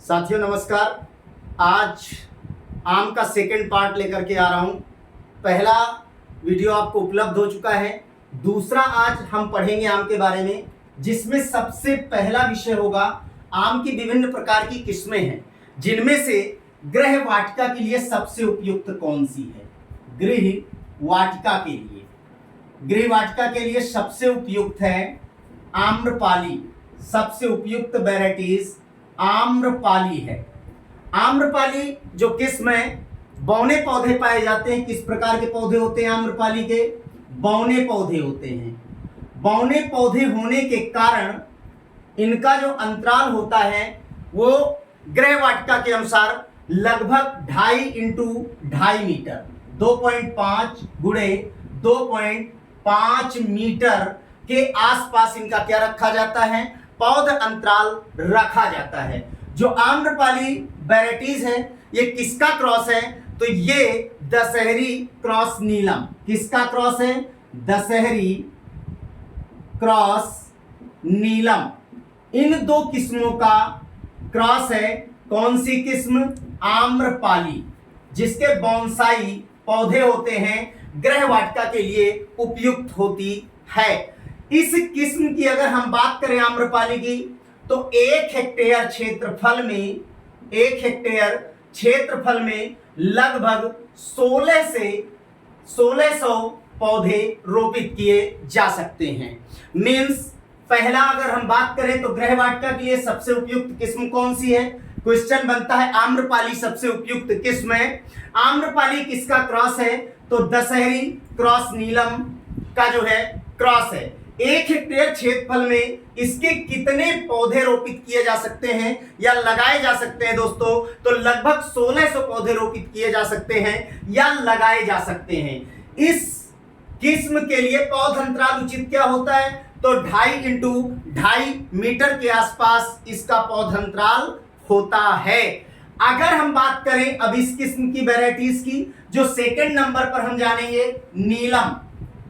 साथियों नमस्कार। आज आम का सेकंड पार्ट लेकर के आ रहा हूं। पहला वीडियो आपको उपलब्ध हो चुका है, दूसरा आज हम पढ़ेंगे आम के बारे में, जिसमें सबसे पहला विषय होगा आम की विभिन्न प्रकार की किस्में हैं, जिनमें से गृह वाटिका के लिए सबसे उपयुक्त कौन सी है। गृह वाटिका के लिए सबसे उपयुक्त है आम्रपाली। सबसे उपयुक्त वैराइटीज आम्रपाली है। आम्रपाली जो किस्म है, बौने पौधे पाए जाते हैं। किस प्रकार के पौधे होते हैं आम्रपाली के? बौने पौधे होते हैं। बौने पौधे होने के कारण इनका जो अंतराल होता है वो गृह वाटिका के अनुसार लगभग 2.5 इंटू 2.5 मीटर, 2.5 गुणे 2.5 मीटर के आसपास इनका क्या रखा जाता है? पौध अंतराल रखा जाता है। जो आम्रपाली वैराइटीज है ये किसका क्रॉस है? तो ये दशहरी क्रॉस नीलम। किसका क्रॉस है? दशहरी क्रॉस नीलम। इन दो किस्मों का क्रॉस है। कौन सी किस्म? आम्रपाली, जिसके बोनसाई पौधे होते हैं, गृह वाटिका के लिए उपयुक्त होती है। इस किस्म की अगर हम बात करें आम्रपाली की, तो 1 हेक्टेयर क्षेत्रफल में लगभग 16 से 1600 पौधे रोपित किए जा सकते हैं। मींस पहला अगर हम बात करें तो गृह वाटिका के लिए सबसे उपयुक्त किस्म कौन सी है? क्वेश्चन बनता है आम्रपाली सबसे उपयुक्त किस्म है। आम्रपाली किसका क्रॉस है? तो दशहरी क्रॉस नीलम का जो है क्रॉस है। 1 हेक्टेयर क्षेत्रफल में इसके कितने पौधे रोपित किए जा सकते हैं या लगाए जा सकते हैं दोस्तों? तो लगभग 1600 पौधे रोपित किए जा सकते हैं या लगाए जा सकते हैं। इस किस्म के लिए पौध अंतराल उचित क्या होता है? तो 2.5 इंटू 2.5 मीटर के आसपास इसका पौध अंतराल होता है। अगर हम बात करें अब इस किस्म की वैराइटीज की, जो सेकंड नंबर पर हम जानेंगे नीलम।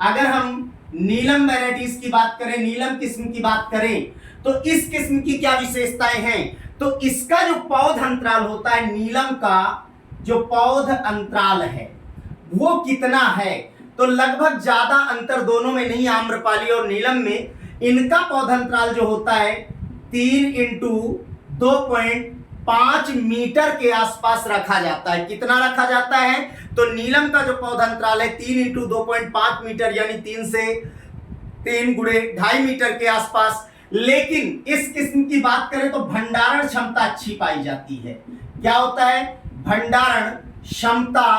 अगर हम नीलम वैराइटीज की बात करें, नीलम किस्म की बात करें, तो इस किस्म की क्या विशेषताएं हैं? तो इसका जो पौध अंतराल होता है, नीलम का जो पौध अंतराल है वो कितना है? तो लगभग ज्यादा अंतर दोनों में नहीं, आम्रपाली और नीलम में। इनका पौध अंतराल जो होता है 3 इंटू 2.5 मीटर के आसपास रखा जाता है। कितना रखा जाता है? तो नीलम का जो पौधा अंतराल है 3 इंटू 2.5 मीटर, यानी 3 गुणे 2.5 मीटर के आसपास। लेकिन इस किस्म की बात करें तो भंडारण क्षमता अच्छी पाई जाती है। क्या होता है? भंडारण क्षमता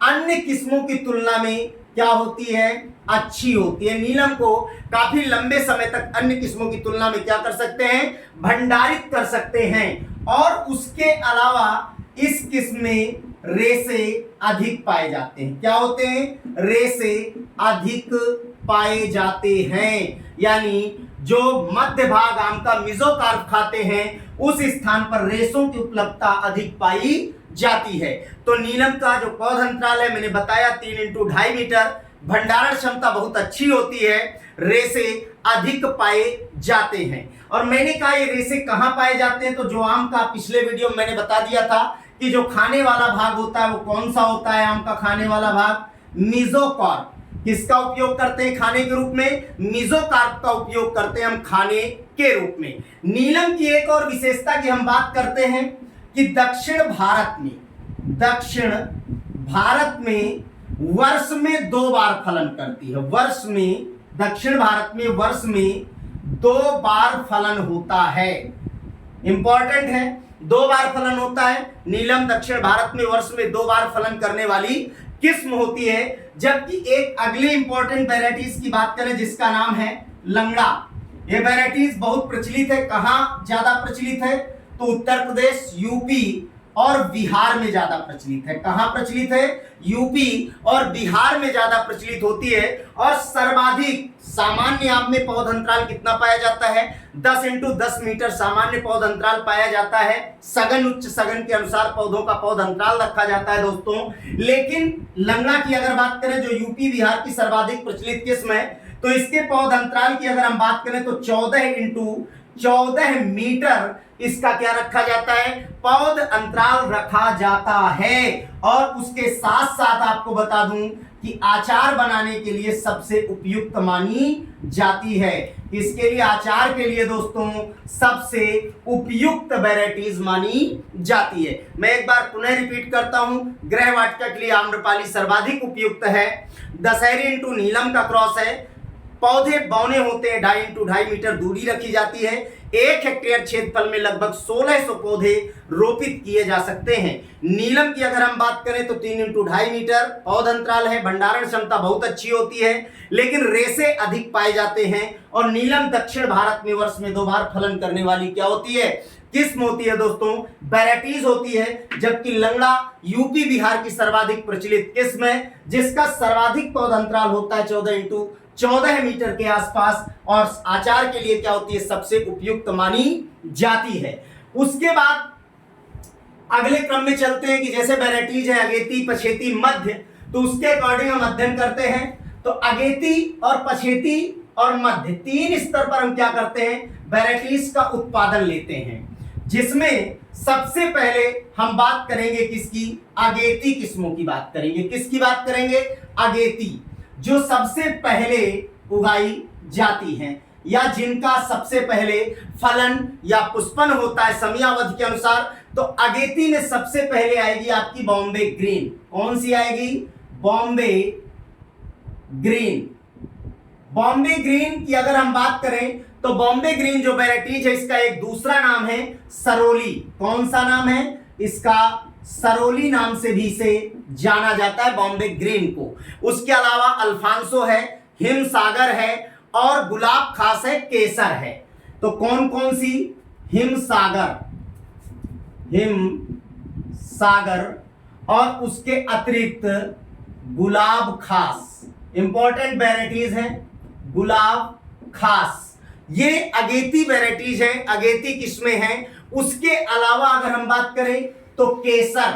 अन्य किस्मों की तुलना में क्या होती है? अच्छी होती है। नीलम को काफी लंबे समय तक अन्य किस्मों की तुलना में क्या कर सकते हैं? भंडारित कर सकते हैं। और उसके अलावा इस किस्म में रेशे अधिक पाए जाते हैं। क्या होते हैं? रेशे अधिक पाए जाते हैं। यानी जो मध्य भाग आम का मेसोकार्प खाते हैं उस स्थान पर रेशों की उपलब्धता अधिक पाई जाती है। तो नीलम का जो पौध अंतराल है मैंने बताया 3 इंटू 2.5 मीटर। भंडारण क्षमता बहुत अच्छी होती है, रेशे अधिक पाए जाते हैं। और मैंने कहा ये रेशे कहां पाए जाते हैं? तो जो आम का पिछले वीडियो में मैंने बता दिया था कि जो खाने वाला भाग होता है वो कौन सा होता है? आम का खाने वाला भाग मेसोकार्प। किसका उपयोग करते हैं खाने के रूप में? मेसोकार्प का उपयोग करते हैं हम खाने के रूप में। नीलम की एक और विशेषता की हम बात करते हैं कि दक्षिण भारत में वर्ष में 2 बार फलन करती है। दक्षिण भारत में वर्ष में 2 बार फलन होता है। इंपॉर्टेंट है, 2 बार फलन होता है। नीलम दक्षिण भारत में वर्ष में 2 बार फलन करने वाली किस्म होती है। जबकि एक अगली इंपॉर्टेंट वैराइटीज की बात करें जिसका नाम है लंगड़ा। ये वैराइटीज बहुत प्रचलित है। कहां ज्यादा प्रचलित है? तो उत्तर प्रदेश, यूपी और बिहार में ज्यादा प्रचलित है। कहां प्रचलित है? यूपी और बिहार में ज्यादा प्रचलित होती है। और सर्वाधिक सामान्य आम में पौध अंतराल कितना पाया जाता है? 10 इंटू 10 मीटर सामान्य पौध अंतराल पाया जाता है। सघन उच्च सघन के अनुसार पौधों का पौध अंतराल रखा जाता है दोस्तों। लेकिन लंगड़ा की अगर बात करें जो यूपी बिहार की सर्वाधिक प्रचलित किस्म है, तो इसके पौध अंतराल की अगर हम बात करें तो 14 इंटू 14 मीटर इसका क्या रखा जाता है, पौध अंतराल रखा जाता है। और उसके साथ साथ आपको बता दूं कि आचार बनाने के लिए सबसे उपयुक्त मानी जाती है। इसके लिए आचार के लिए दोस्तों सबसे उपयुक्त वैरायटीज मानी जाती है। मैं एक बार पुनः रिपीट करता हूं, गृहवाटिका के लिए आम्रपाली सर्वाधिक उपयुक्त है। दशहरी इंटू नीलम का क्रॉस है। पौधे बौने होते हैं, 2.5 इंटू 2.5 मीटर दूरी रखी जाती है। 1 हेक्टेयर क्षेत्रफल में लगभग 1600 पौधे रोपित किए जा सकते हैं। नीलम की अगर हम बात करें तो 3 इंटू 2.5 मीटर पौध अंतराल है। भंडारण क्षमता बहुत अच्छी होती है, लेकिन रेसे अधिक पाए जाते हैं। और नीलम दक्षिण भारत में वर्ष में 2 बार फलन करने वाली क्या होती है, किस्म होती है दोस्तों, वैरायटीज होती है। जबकि लंगड़ा यूपी बिहार की सर्वाधिक प्रचलित किस्म है, जिसका सर्वाधिक पौध अंतराल होता है 14 इंटू 14 मीटर के आसपास, और आचार के लिए क्या होती है, सबसे उपयुक्त मानी जाती है। उसके बाद अगले क्रम में चलते हैं कि जैसे वैरायटीज है अगेती, पछेती, मध्य, तो उसके अकॉर्डिंग हम अध्ययन करते हैं। तो अगेती और पछेती और मध्य 3 स्तर पर हम क्या करते हैं, वैरायटीज का उत्पादन लेते हैं। जिसमें सबसे पहले हम बात करेंगे किसकी, अगेती किस्मों की बात करेंगे। किसकी बात करेंगे, अगेती, जो सबसे पहले उगाई जाती हैं या जिनका सबसे पहले फलन या पुष्पन होता है समयावधि के अनुसार। तो अगेती में सबसे पहले आएगी आपकी बॉम्बे ग्रीन। कौन सी आएगी, बॉम्बे ग्रीन। बॉम्बे ग्रीन की अगर हम बात करें तो बॉम्बे ग्रीन जो वैरायटीज है इसका एक दूसरा नाम है सरोली। कौन सा नाम है इसका, सरोली नाम से भी इसे जाना जाता है बॉम्बे ग्रीन को। उसके अलावा अल्फांसो है, हिमसागर है और गुलाब खास है, केसर है। तो कौन कौन सी, हिमसागर, और उसके अतिरिक्त गुलाब खास, इंपॉर्टेंट वैरायटीज हैं गुलाब खास। ये अगेती वैरायटीज हैं, अगेती किस्में हैं। उसके अलावा अगर हम बात करें तो केसर,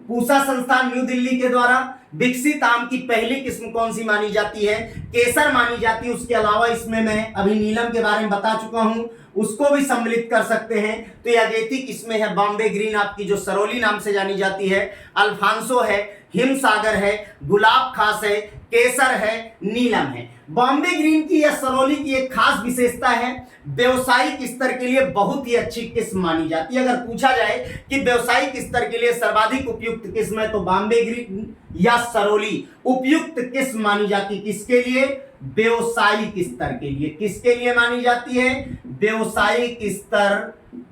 पूसा संस्थान न्यू दिल्ली के द्वारा विकसित आम की पहली किस्म कौन सी मानी जाती है, केसर मानी जाती है। उसके अलावा इसमें मैं अभी नीलम के बारे में बता चुका हूं, उसको भी सम्मिलित कर सकते हैं। तो ये अगेती किस्में है, बॉम्बे ग्रीन आपकी जो सरोली नाम से जानी जाती है, अल्फांसो है, हिमसागर है, गुलाब खास है, केसर है, नीलम है। बॉम्बे ग्रीन की या सरोली की एक खास विशेषता है, व्यवसायिक स्तर के लिए बहुत ही अच्छी किस्म मानी जाती है। अगर पूछा जाए कि व्यवसायिक स्तर के लिए सर्वाधिक उपयुक्त किस्म है तो बॉम्बे ग्रीन या सरोली उपयुक्त किस्म मानी जाती है। किसके लिए, व्यवसायिक स्तर के लिए। किसके लिए मानी जाती है, व्यवसायिक स्तर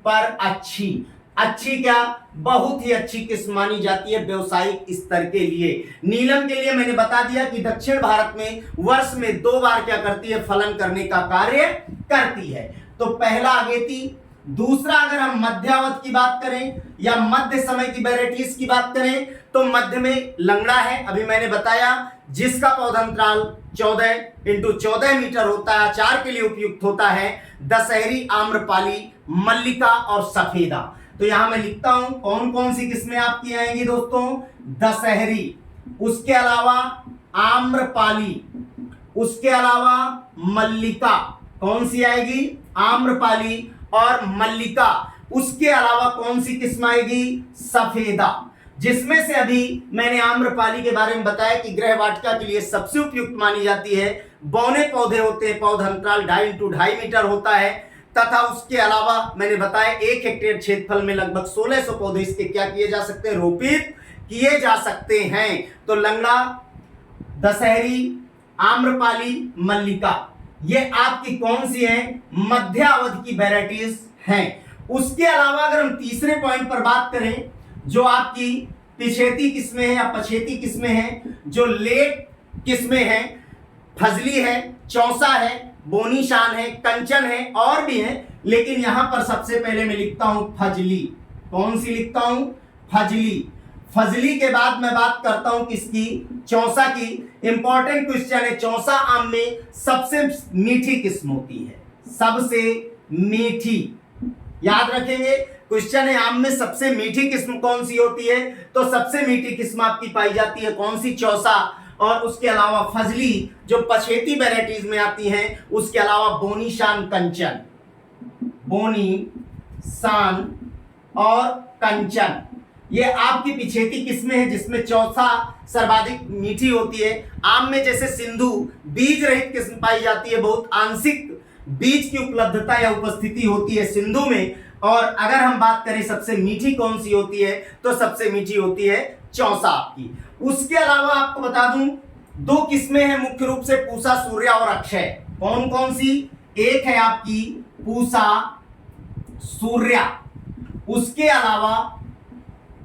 पर अच्छी क्या, बहुत ही अच्छी किस्म मानी जाती है व्यवसायिक स्तर के लिए। नीलम के लिए मैंने बता दिया कि दक्षिण भारत में वर्ष में 2 बार क्या करती है, फलन करने का कार्य करती है। तो पहला अगेती। दूसरा अगर हम मध्यावधि की बात करें या मध्य समय की वैरायटीज की बात करें तो मध्य में लंगड़ा है, अभी मैंने बताया, जिसका पौधांतराल 14 इंटू 14 मीटर होता है, आचार के लिए उपयुक्त होता है। दशहरी, आम्रपाली, मल्लिका और सफेदा। तो यहां मैं लिखता हूं कौन कौन सी किस्में आपकी आएंगी दोस्तों, दशहरी, उसके अलावा आम्रपाली, उसके अलावा मल्लिका। कौन सी आएगी, आम्रपाली और मल्लिका। उसके अलावा कौन सी किस्म आएगी, सफेदा, जिसमें से अभी मैंने आम्रपाली के बारे में बताया कि गृहवाटिका के लिए सबसे उपयुक्त मानी जाती है। बौने पौधे होते हैं, पौधा अंतराल 2.5 इंटू 2.5 मीटर होता है, तथा उसके अलावा मैंने बताया 1 हेक्टेयर क्षेत्रफल में लगभग 1600 पौधे इसके क्या किए जा सकते हैं, रोपित किए जा सकते हैं। तो लंगड़ा, दशहरी, आम्रपाली, मल्लिका, ये आपकी कौन सी है, मध्यावधि की वैरायटीज हैं। उसके अलावा अगर हम तीसरे पॉइंट पर बात करें, जो आपकी पिछेती किस्में हैं या पछेती किस्में हैं, जो लेट किस्में हैं, फजली है, चौसा है, बोनी शान है, कंचन है और भी है, लेकिन यहां पर सबसे पहले मैं लिखता हूं फजली। कौन सी लिखता हूं, फजली। फजली के बाद मैं बात करता हूं किसकी, चौसा की। इंपॉर्टेंट क्वेश्चन है, चौसा आम में सबसे मीठी किस्म होती है, सबसे मीठी, याद रखेंगे। क्वेश्चन है आम में सबसे मीठी किस्म कौन सी होती है, तो सबसे मीठी किस्म आपकी पाई जाती है कौन सी, चौसा। और उसके अलावा फजली जो पछेती वैरायटीज में आती हैं, उसके अलावा बोनी शान, कंचन। बोनी, सान और कंचन, ये आपकी पिछेती किस्में हैं जिसमें चौथा सर्वाधिक मीठी होती है। आम में जैसे सिंधु बीज रहित किस्म पाई जाती है, बहुत आंशिक बीज की उपलब्धता या उपस्थिति होती है सिंधु में। और अगर हम बात करें सबसे मीठी कौन सी होती है, तो सबसे मीठी होती है चौसा आपकी। उसके अलावा आपको बता दूं, दो किस्में हैं मुख्य रूप से, पूसा, सूर्या और अक्षय। कौन कौन सी? एक है आपकी पूसा, सूर्या, उसके अलावा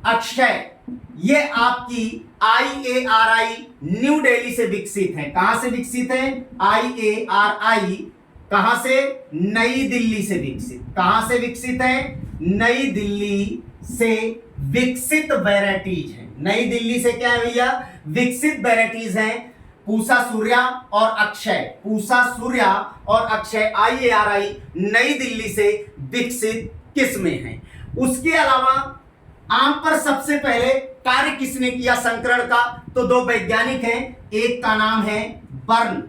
अक्षय। ये आपकी IARI न्यू दिल्ली से विकसित है। कहां से विकसित है? IARI कहां से? नई दिल्ली से विकसित। कहां से विकसित है? नई दिल्ली से विकसित वैरायटीज है। नई दिल्ली से क्या है भैया? विकसित वैरायटीज हैं पूसा, सूर्या और अक्षय। पूसा, सूर्या और अक्षय IARI नई दिल्ली से विकसित किस्में हैं। उसके अलावा आम पर सबसे पहले कार्य किसने किया संकरण का? तो दो वैज्ञानिक हैं, एक का नाम है बर्न,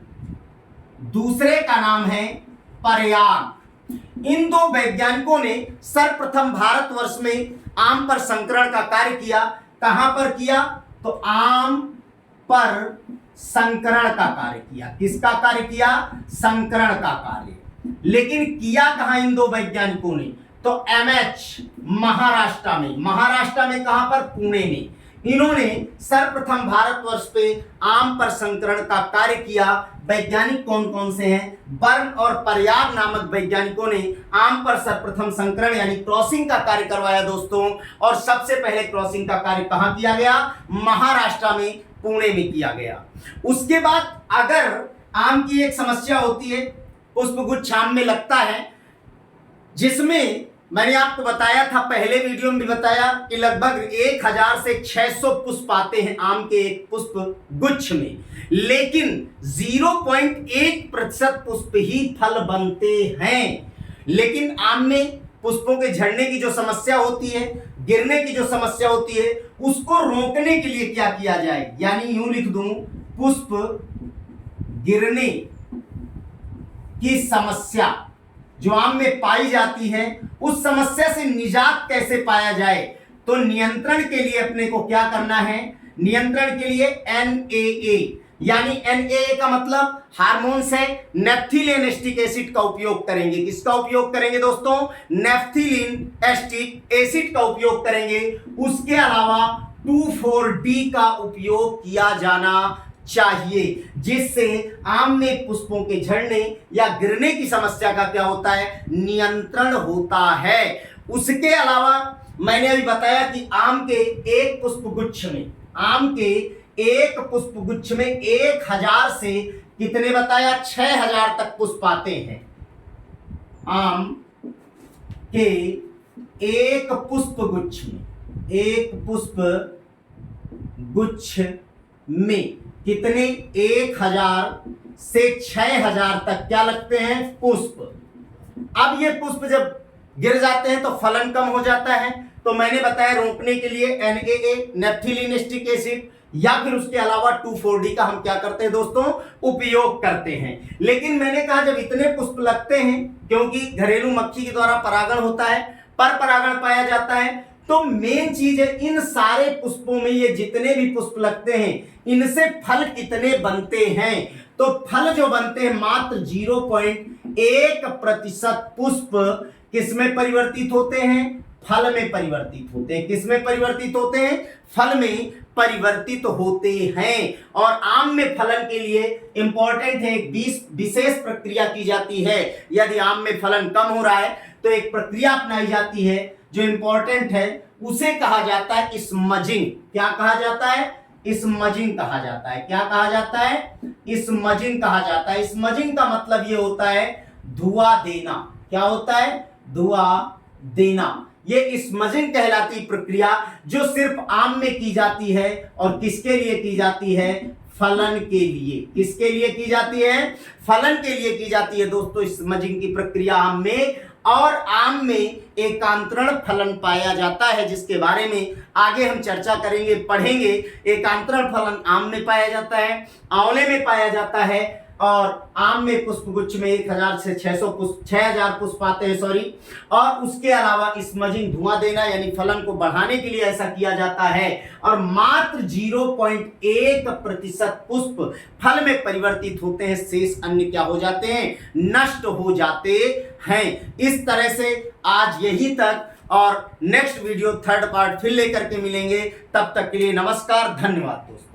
दूसरे का नाम है परयाग। इन दो वैज्ञानिकों ने सर्वप्रथम भारतवर्ष में आम पर संकरण का कार्य किया। कहां पर किया? तो आम पर संकरण का कार्य किया। किसका कार्य किया? संकरण का कार्य। लेकिन किया कहां इन दो वैज्ञानिकों ने? तो MH महाराष्ट्र में। महाराष्ट्र में कहां पर? पुणे में। इन्होंने सर्वप्रथम भारतवर्ष पे आम पर संकरण का कार्य किया। वैज्ञानिक कौन कौन से हैं? बर्न और परयाग नामक वैज्ञानिकों ने आम पर सर्वप्रथम संकरण यानी क्रॉसिंग का कार्य करवाया दोस्तों। और सबसे पहले क्रॉसिंग का कार्य कहां किया गया? महाराष्ट्र में, पुणे में किया गया। उसके बाद अगर आम की एक समस्या होती है, पुष्पगुच्छ आम में लगता है, जिसमें मैंने आपको बताया था, पहले वीडियो में भी बताया कि लगभग 1000 से 600 पुष्प आते हैं आम के एक पुष्प गुच्छ में, लेकिन 0.1% पुष्प ही फल बनते हैं। लेकिन आम में पुष्पों के झड़ने की जो समस्या होती है, गिरने की जो समस्या होती है, उसको रोकने के लिए क्या किया जाए? यानी यूं लिख दूं, पुष्प गिरने की समस्या जो आम में पाई जाती है, उस समस्या से निजात कैसे पाया जाए? तो नियंत्रण के लिए अपने को क्या करना है? नियंत्रण के लिए NAA, यानी NAA का मतलब हार्मोन्स है, नेफ्थिलीन एस्टिक एसिड का उपयोग करेंगे। किसका उपयोग करेंगे दोस्तों? नेफ्थिलीन एस्टिक एसिड का उपयोग करेंगे। उसके अलावा 2,4-D का उपयोग किया जाना चाहिए, जिससे आम में पुष्पों के झड़ने या गिरने की समस्या का क्या होता है? नियंत्रण होता है। उसके अलावा मैंने अभी बताया कि आम के एक पुष्पगुच्छ में, आम के एक पुष्पगुच्छ में 1000 से कितने बताया? 6000 तक पुष्प आते हैं। आम के एक पुष्पगुच्छ में, एक पुष्पगुच्छ में कितने? 1000 से 6000 तक क्या लगते हैं? पुष्प। अब ये पुष्प जब गिर जाते हैं तो फलन कम हो जाता है। तो मैंने बताया रोकने के लिए NAA, नेफ्थिलीन एस्टिक एसिड, या फिर उसके अलावा 2,4-D का हम क्या करते हैं दोस्तों? उपयोग करते हैं। लेकिन मैंने कहा जब इतने पुष्प लगते हैं, क्योंकि घरेलू मक्खी के द्वारा परागण होता है, पर परागण पाया जाता है, तो मेन चीज है इन सारे पुष्पों में ये जितने भी पुष्प लगते हैं, इनसे फल कितने बनते हैं? तो फल जो बनते हैं मात्र 0.1% पुष्प किसमें परिवर्तित होते हैं? फल में परिवर्तित होते हैं। किसमें परिवर्तित होते हैं? फल में परिवर्तित होते हैं। और आम में फलन के लिए इंपॉर्टेंट है, एक विशेष प्रक्रिया की जाती है। यदि आम में फलन कम हो रहा है तो एक प्रक्रिया अपनाई जाती है जो इंपॉर्टेंट है, उसे कहा जाता है स्मजिंग। क्या कहा जाता है? स्मजिंग कहा जाता है। क्या कहा जाता है? स्मजिंग कहा जाता है। स्मजिंग का मतलब ये होता है धुआं देना। क्या होता है? धुआं देना। ये स्मजिंग कहलाती प्रक्रिया जो सिर्फ आम में की जाती है। और किसके लिए की जाती है? फलन के लिए। किसके लिए की जाती है? फलन के लिए की जाती है दोस्तों स्मजिंग की प्रक्रिया आम में। और आम में एकांतरण फलन पाया जाता है, जिसके बारे में आगे हम चर्चा करेंगे, पढ़ेंगे। एकांतरण फलन आम में पाया जाता है, आंवले में पाया जाता है, और आम में पुष्पगुच्छ में 1000 से 6000 पुष्प आते हैं, सॉरी। और उसके अलावा स्मजिंग, धुआं देना, यानी फलन को बढ़ाने के लिए ऐसा किया जाता है। और मात्र 0.1% पुष्प फल में परिवर्तित होते हैं, शेष अन्य क्या हो जाते हैं, नष्ट हो जाते हैं। इस तरह से आज यही तक, और नेक्स्ट वीडियो थर्ड पार्ट फिर लेकर के मिलेंगे। तब तक के लिए नमस्कार, धन्यवाद दोस्तों।